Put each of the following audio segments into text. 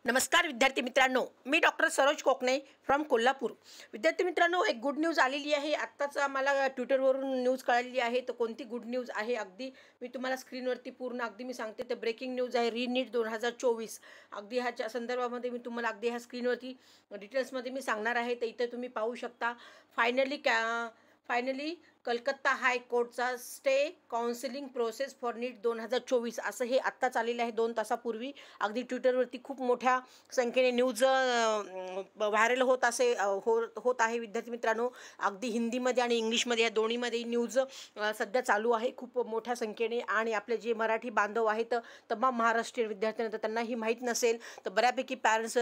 नमस्कार विद्यार्थी मित्रांनो, मी डॉक्टर सरोज कोकणे फ्रॉम कोल्हापूर। विद्यार्थी मित्रांनो, एक गुड न्यूज आलेली आहे। आत्ताच आम्हाला ट्विटरवरून न्यूज कळालेली आहे। तर कोणती गुड न्यूज आहे अगदी मी तुम्हाला स्क्रीनवरती पूर्ण अगदी मी सांगते। तर ब्रेकिंग न्यूज आहे रीनीट 2024। अगदी ह्याच्या संदर्भामध्ये मी तुम्हाला अगदी ह्या स्क्रीनवरती डिटेल्समध्ये मी सांगणार आहे। तर इथे तुम्ही पाहू शकता फायनली कलकत्ता हायकोर्टचा stay counselling process for NEET 2024 असं हे आत्ताच आलेलं आहे 2 तासापूर्वी। अगदी ट्विटरवरती खूप मोठ्या संख्येने न्यूज व्हायरल होत आहे विद्यार्थी मित्रांनो। अगदी हिंदीमध्ये आणि इंग्लिशमध्ये या दोन्हीमध्ये न्यूज सध्या चालू आहे खूप मोठ्या संख्येने। आणि आपले जे मराठी बांधव आहेत तमाम महाराष्ट्रीयन विद्यार्थ्यांना तर त्यांना ही माहीत नसेल, तर बऱ्यापैकी पॅरेंट्स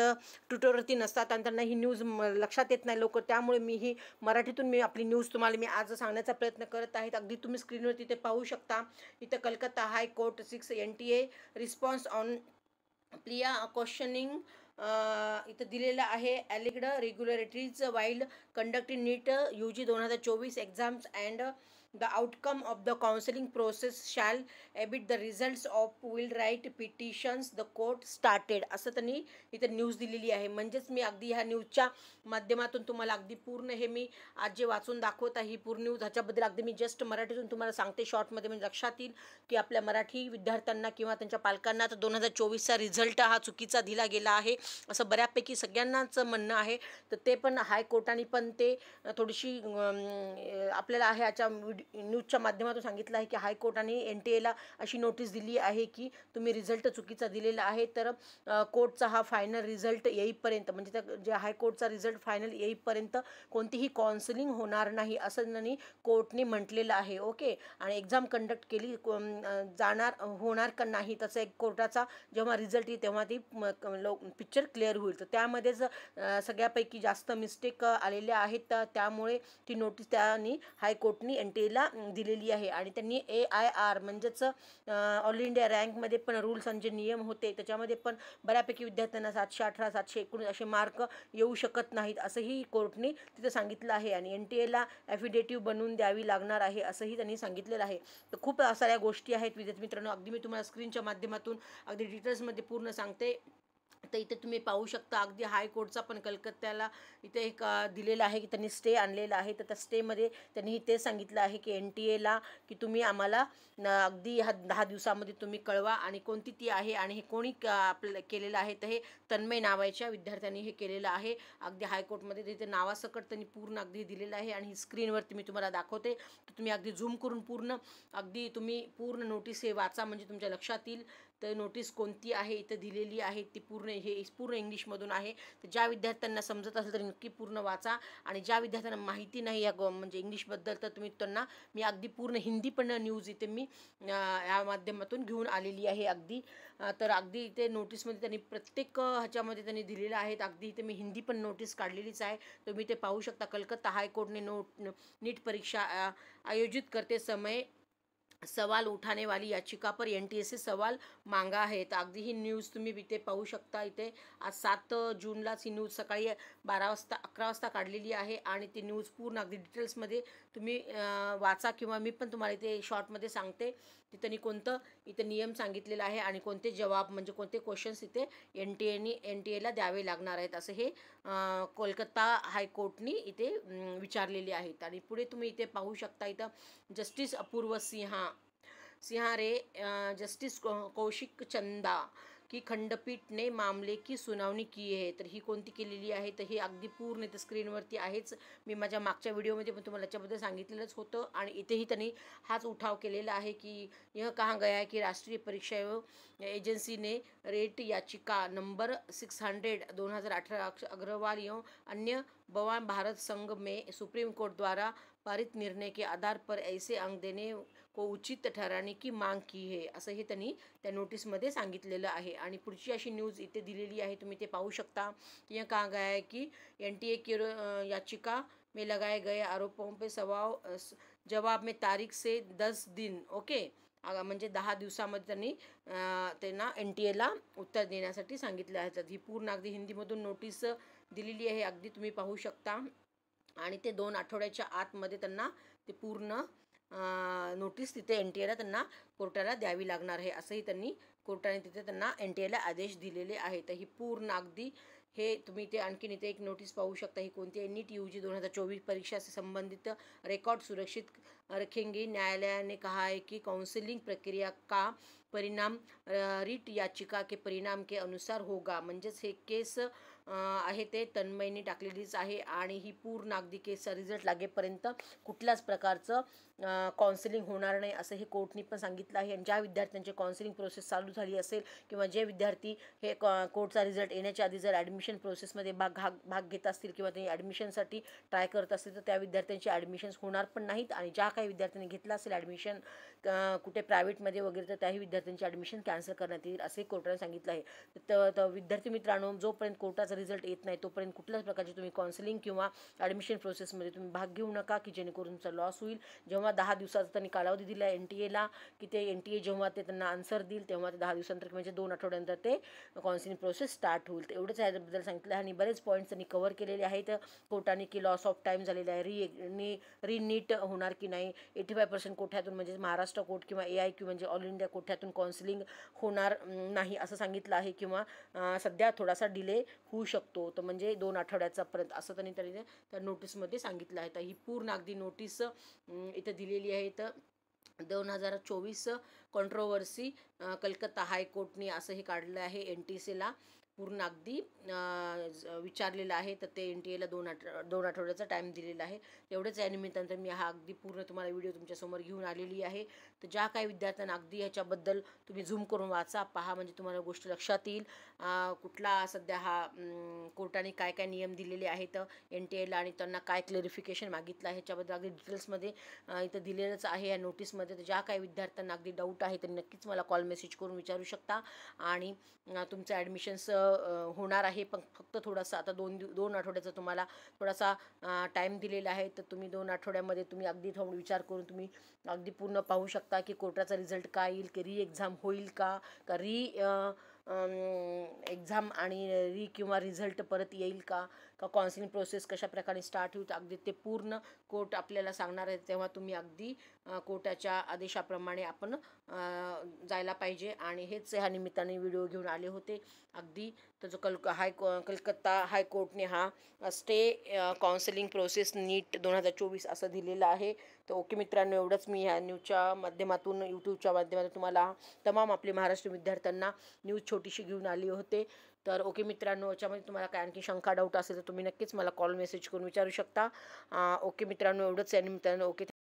ट्विटरवरती नसतात आणि त्यांना ही न्यूज लक्षात येत नाही लवकर। त्यामुळे मी ही मराठीतून मी आपली न्यूज तुम्हाला मी आज सांगण्याचा प्रयत्न करत आहे। अगदी तुम्ही स्क्रीनवरती ते पाहू शकता। इथं Calcutta high court 6 NTA response on plea questioning इथं दिलेलं आहे। Alleged regularities while conducting NEET UG 2024 exams and the outcome of the counselling process shall abide the results of will writ petitions the court started असं त्यांनी इथं news दिलेली आहे। म्हणजेच मी अगदी ह्या न्यूजच्या माध्यमातून तुम्हाला अगदी पूर्ण हे मी आज जे वाचून दाखवत आहे ही पूर्ण न्यूज ह्याच्याबद्दल अगदी मी जस्ट मराठीतून तुम्हाला सांगते शॉर्टमध्ये, म्हणजे लक्षात येईल की आपल्या मराठी विद्यार्थ्यांना किंवा त्यांच्या पालकांना तर 2024चा रिझल्ट हा चुकीचा दिला गेला आहे असं बऱ्यापैकी सगळ्यांनाच म्हणणं आहे। तर ते पण हायकोर्टाने पण ते थोडीशी आपल्याला ह्याच्या न्यूजच्या माध्यमातून सांगितलं आहे की हायकोर्टाने NTA अशी नोटीस दिली आहे की तुम्ही रिझल्ट चुकीचा दिलेला आहे। तर कोर्टचा हा फायनल रिझल्ट येईपर्यंत, म्हणजे त्या जे हायकोर्टचा रिझल्ट फायनल येईपर्यंत कोणतीही काउन्सिलिंग होणार नाही असं त्यांनी कोर्टने म्हटलेलं आहे। ओके, आणि एक्झाम कंडक्ट केली होणार का नाही त्याचा एक कोर्टाचा जेव्हा रिझल्ट येईल तेव्हा ती पिक्चर क्लिअर होईल। तर त्यामध्येच सगळ्यापैकी जास्त मिस्टेक आलेल्या आहेत, त्यामुळे ती नोटीस त्यांनी हायकोर्टनी NTA दिलेली आहे। आणि त्यांनी AIR म्हणजेच ऑल इंडिया रँकमध्ये पण रूल्स आणि जे नियम होते त्याच्यामध्ये पण बऱ्यापैकी विद्यार्थ्यांना 718 719 असे मार्क येऊ शकत नाहीत असंही कोर्टने तिथं सांगितलं आहे। आणि NTA ॲफिडेटिव्ह बनवून द्यावी लागणार आहे असंही त्यांनी सांगितलेलं आहे। तर खूप साऱ्या गोष्टी आहेत विद्यार्थी मित्रांनो, अगदी मी तुम्हाला स्क्रीनच्या माध्यमातून अगदी डिटेल्समध्ये पूर्ण सांगते। तर इथे तुम्ही पाहू शकता अगदी हायकोर्टचा पण कलकत्त्याला इथे एक दिलेलं आहे की त्यांनी स्टे आणलेला आहे। तर त्या स्टेमध्ये त्यांनी ते सांगितलं आहे की NTA की तुम्ही आम्हाला अगदी ह्या 10 दिवसामध्ये तुम्ही कळवा आणि कोणती ती आहे आणि हे कोणी आपलं केलेलं आहे। तर हे तन्मय नावाच्या विद्यार्थ्यांनी हे केलेलं आहे अगदी हायकोर्टमध्ये। तिथे नावासकट त्यांनी पूर्ण अगदी दिलेलं आहे आणि ही स्क्रीनवरती मी तुम्हाला दाखवते। तर तुम्ही अगदी झूम करून पूर्ण अगदी तुम्ही पूर्ण नोटीस हे वाचा म्हणजे तुमच्या लक्षात येईल। तर नोटीस कोणती आहे इथं दिलेली आहे ती पूर्ण इंग्लिशमधून आहे। तर ज्या विद्यार्थ्यांना समजत असेल तर नक्की पूर्ण वाचा आणि ज्या विद्यार्थ्यांना माहिती नाही या म्हणजे इंग्लिशबद्दल तर तुम्ही त्यांना मी अगदी पूर्ण हिंदी पण न्यूज इथे मी या माध्यमातून घेऊन आलेली आहे अगदी। तर अगदी इथे नोटीसमध्ये त्यांनी प्रत्येक ह्याच्यामध्ये त्यांनी दिलेलं आहे। अगदी इथे मी हिंदी पण नोटीस काढलेलीच आहे, तुम्ही ते पाहू शकता। कलकत्ता हायकोर्टने नीट परीक्षा आयोजित करते समय सवाल उठाने वाली याचिका पर NTA से सवाल मांगा है। तर अगदी ही न्यूज तुम्ही इथे पाहू शकता। इथे आज 7 जूनलाच ही न्यूज सकाळी 11 वाजता काढलेली आहे आणि ती न्यूज पूर्ण अगदी डिटेल्समध्ये तुम्ही वाचा किंवा मी पण तुम्हाला इथे शॉर्टमध्ये सांगते। तिथं कोणतं इथे नियम सांगितलेला आहे आणि कोणते जवाब म्हणजे कोणते क्वेश्चन्स इथे NTA द्यावे लागणार आहेत असं हे कोलकाता हायकोर्टनी इथे विचारलेले आहेत। आणि पुढे तुम्ही इथे पाहू शकता इथं जस्टिस अपूर्व सिंहारे जस्टिस कौशिक चंदा की खंडपीठ ने मामले की सुनावणी की आहे। तर ही कोणती केलेली आहे तर ही अगदी पूर्ण इथे स्क्रीनवरती आहेच। मी माझ्या मागच्या व्हिडिओमध्ये पण तुम्हाला याच्याबद्दल सांगितलेलंच होतं आणि इथेही त्यांनी हाच उठाव केलेला आहे की यह कहा गया है कि राष्ट्रीय परीक्षा एजेंसी ने रेट याचिका नंबर 600 2018 अग्रवाल एवं अन्य बवान भारत संघ में सुप्रीम कोर्ट द्वारा पारित निर्णय के आधार पर ऐसे अंक देने को उचित ठहराने की मांग की है असं हे त्यांनी त्या नोटीसमध्ये सांगितलेलं आहे। आणि पुढची अशी न्यूज इथे दिलेली आहे, तुम्ही ते पाहू शकता। यह कहा गया है कि NTA की याचिका में लगाए गए आरोपों पे जवाब में तारीख से 10 दिन ओके म्हणजे 10 दिवसामध्ये त्यांना NTA उत्तर देण्यासाठी सांगितलं आहे। तर ही पूर्ण अगदी हिंदीमधून नोटीस दिलेली आहे अगदी तुम्ही पाहू शकता। आणि ते 2 आठवड्याच्या आतमध्ये त्यांना ते पूर्ण नोटीस तिथे NTA त्यांना कोर्टाला द्यावी लागणार आहे असंही त्यांनी कोर्टाने तिथे त्यांना NTA आदेश दिलेले आहे. तर ही पूर्ण अगदी हे तुम्ही इथे आणखीन इथे एक नोटीस पाहू शकता. ही कोणती आहे, नीट UG 2024 परीक्षा से संबंधित रिकॉर्ड सुरक्षित रखेंगे. न्यायालय ने कहा है कि काउंसलिंग प्रक्रिया का परिणाम रीट याचिका के परिणाम के अनुसार होगा. म्हणजेच हे केस आहे ते तन्मयनी टाकलेलीच आहे आणि ही पूर्ण अगदी केसचा रिझल्ट लागेपर्यंत कुठल्याच प्रकारचं काउन्सिलिंग होणार नाही असं हे कोर्टनी पण सांगितलं आहे. आणि ज्या विद्यार्थ्यांची काउन्सिलिंग प्रोसेस चालू झाली असेल किंवा जे विद्यार्थी हे कोर्टचा रिझल्ट येण्याच्या आधी जर ॲडमिशन प्रोसेसमध्ये भाग घेत असतील किंवा ते ॲडमिशनसाठी ट्राय करत असतील तर त्या विद्यार्थ्यांची ॲडमिशन्स होणार पण नाहीत. आणि ज्या काही विद्यार्थ्यांनी घेतलं असेल ॲडमिशन कुठे प्रायव्हेटमध्ये वगैरे तर त्याही विद्यार्थ्यांची ॲडमिशन कॅन्सल करण्यात येईल असे कोर्टाने सांगितलं आहे. तर विद्यार्थी मित्रांनो, जोपर्यंत कोर्टाचा रिझल्ट येत नाही तोपर्यंत कुठल्याच प्रकारची तुम्ही काउन्सिलिंग किंवा ॲडमिशन प्रोसेसमध्ये तुम्ही भाग घेऊ नका की जेणेकरून तुमचा लॉस होईल. जेव्हा 10 दिवसाचा त्यांनी कालावधी दिला आहे NTA की ते NTA जेव्हा ते त्यांना आन्सर देईल तेव्हा ते 10 दिवसानंतर म्हणजे 2 आठवड्यानंतर ते काउन्सिलिंग प्रोसेस स्टार्ट होईल. तर एवढंच याबद्दल सांगितलं आहे. आणि बरेच पॉईंट्स त्यांनी कव्हर केलेले आहेत कोर्टाने की लॉस ऑफ टाईम झालेला आहे, रीनीट होणार की नाही, 85% कोठ्यातून म्हणजे महाराष्ट्र कोर्ट किंवा AIQ म्हणजे ऑल इंडिया कोठ्यातून काउन्सिलिंग होणार नाही असं सांगितलं आहे किंवा सध्या थोडासा डिले होऊ शकतो. तर म्हणजे 2 आठवड्याचा पर्यंत असं त्यांनी त्या नोटीसमध्ये सांगितलं आहे. तर ही पूर्ण अगदी नोटीस इथं दिलेली आहे. तर 2024 कॉन्ट्रोवर्सी कलकत्ता हायकोर्टने असं हे काढलं आहे. NTCला पूर्ण अगदी विचारलेलं आहे. तर ते NTA 2 आठवड्याचा टाईम दिलेला आहे. एवढंच या निमित्तानं मी हा अगदी पूर्ण तुम्हाला व्हिडिओ तुमच्यासमोर घेऊन आलेली आहे. तर ज्या काही विद्यार्थ्यांना अगदी ह्याच्याबद्दल तुम्ही झूम करून वाचा, पहा, म्हणजे तुम्हाला गोष्ट लक्षात येईल. कुठला सध्या हा कोर्टाने काय काय नियम दिलेले आहेत NTA आणि त्यांना काय क्लॅरिफिकेशन मागितलं आहे ह्याच्याबद्दल अगदी डिटेल्समध्ये इथं दिलेलंच आहे या नोटीसमध्ये. तर ज्या काही विद्यार्थ्यांना अगदी डाऊट आहे त्यांनी नक्कीच मला कॉल मेसेज करून विचारू शकता. आणि तुमचं ॲडमिशन्स होणार आहे, पण फक्त थोडासा आता 2 आठवड्याचा तुम्हाला थोडासा टाईम दिलेला आहे. तर तुम्ही 2 आठवड्यामध्ये तुम्ही अगदी थोडं विचार करून तुम्ही अगदी पूर्ण पाहू शकता की कोर्टाचा रिझल्ट काय येईल, की एक्झाम होईल का एक्झाम आणि किंवा रिझल्ट परत येईल का काउन्सिलिंग प्रोसेस कशा प्रकारे स्टार्ट होईल. अगदी ते पूर्ण कोर्ट आपल्याला सांगणार आहे. तेव्हा तुम्ही अगदी कोर्टाच्या आदेशाप्रमाणे आपण जायला पाहिजे. आणि हेच ह्या निमित्ताने व्हिडिओ घेऊन आले होते. अगदी तर जो कलकत्ता हायकोर्टने हा स्टे काउन्सिलिंग प्रोसेस नीट 2024 असं दिलेलं आहे. तर ओके मित्रांनो, एवढंच मी ह्या न्यूजच्या माध्यमातून यूट्यूबच्या माध्यमातून तुम्हाला तमाम आपले महाराष्ट्र विद्यार्थ्यांना न्यूज छोटीशी घेऊन आली होते. तर ओके मित्रांनो, याच्यामध्ये तुम्हाला काय आणखी शंका डाऊट असेल तर तुम्ही नक्कीच मला कॉल मेसेज करून विचारू शकता. ओके मित्रांनो, एवढंच या निमित्तानं. ओके.